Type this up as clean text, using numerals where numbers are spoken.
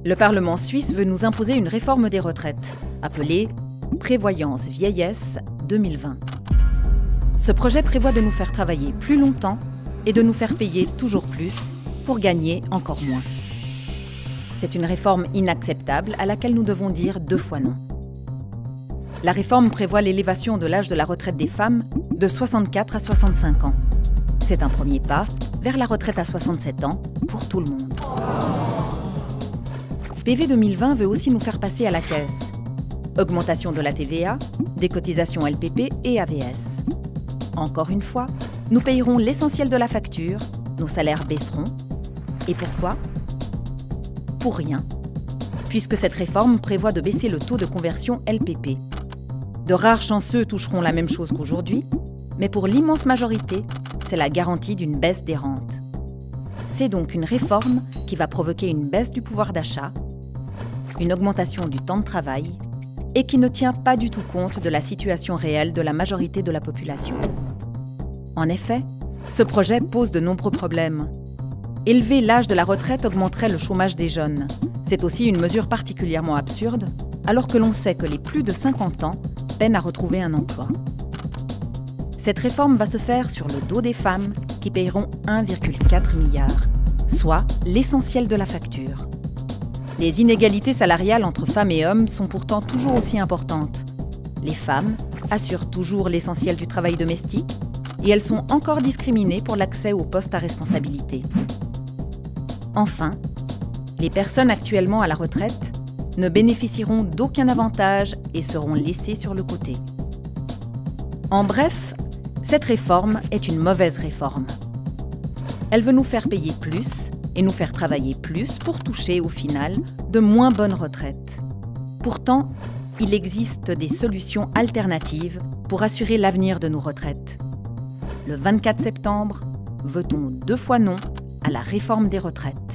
Le Parlement suisse veut nous imposer une réforme des retraites, appelée Prévoyance Vieillesse 2020. Ce projet prévoit de nous faire travailler plus longtemps et de nous faire payer toujours plus pour gagner encore moins. C'est une réforme inacceptable à laquelle nous devons dire 2 fois non. La réforme prévoit l'élévation de l'âge de la retraite des femmes de 64 à 65 ans. C'est un premier pas vers la retraite à 67 ans pour tout le monde. PV 2020 veut aussi nous faire passer à la caisse. Augmentation de la TVA, des cotisations LPP et AVS. Encore une fois, nous payerons l'essentiel de la facture, nos salaires baisseront. Et pourquoi ? Pour rien, puisque cette réforme prévoit de baisser le taux de conversion LPP. De rares chanceux toucheront la même chose qu'aujourd'hui, mais pour l'immense majorité, c'est la garantie d'une baisse des rentes. C'est donc une réforme qui va provoquer une baisse du pouvoir d'achat, une augmentation du temps de travail et qui ne tient pas du tout compte de la situation réelle de la majorité de la population. En effet, ce projet pose de nombreux problèmes. Élever l'âge de la retraite augmenterait le chômage des jeunes. C'est aussi une mesure particulièrement absurde, alors que l'on sait que les plus de 50 ans peinent à retrouver un emploi. Cette réforme va se faire sur le dos des femmes qui payeront 1,4 milliard, soit l'essentiel de la facture. Les inégalités salariales entre femmes et hommes sont pourtant toujours aussi importantes. Les femmes assurent toujours l'essentiel du travail domestique et elles sont encore discriminées pour l'accès aux postes à responsabilité. Enfin, les personnes actuellement à la retraite ne bénéficieront d'aucun avantage et seront laissées sur le côté. En bref, cette réforme est une mauvaise réforme. Elle veut nous faire payer plus et nous faire travailler plus pour toucher, au final, de moins bonnes retraites. Pourtant, il existe des solutions alternatives pour assurer l'avenir de nos retraites. Le 24 septembre, votons 2 fois non à la réforme des retraites.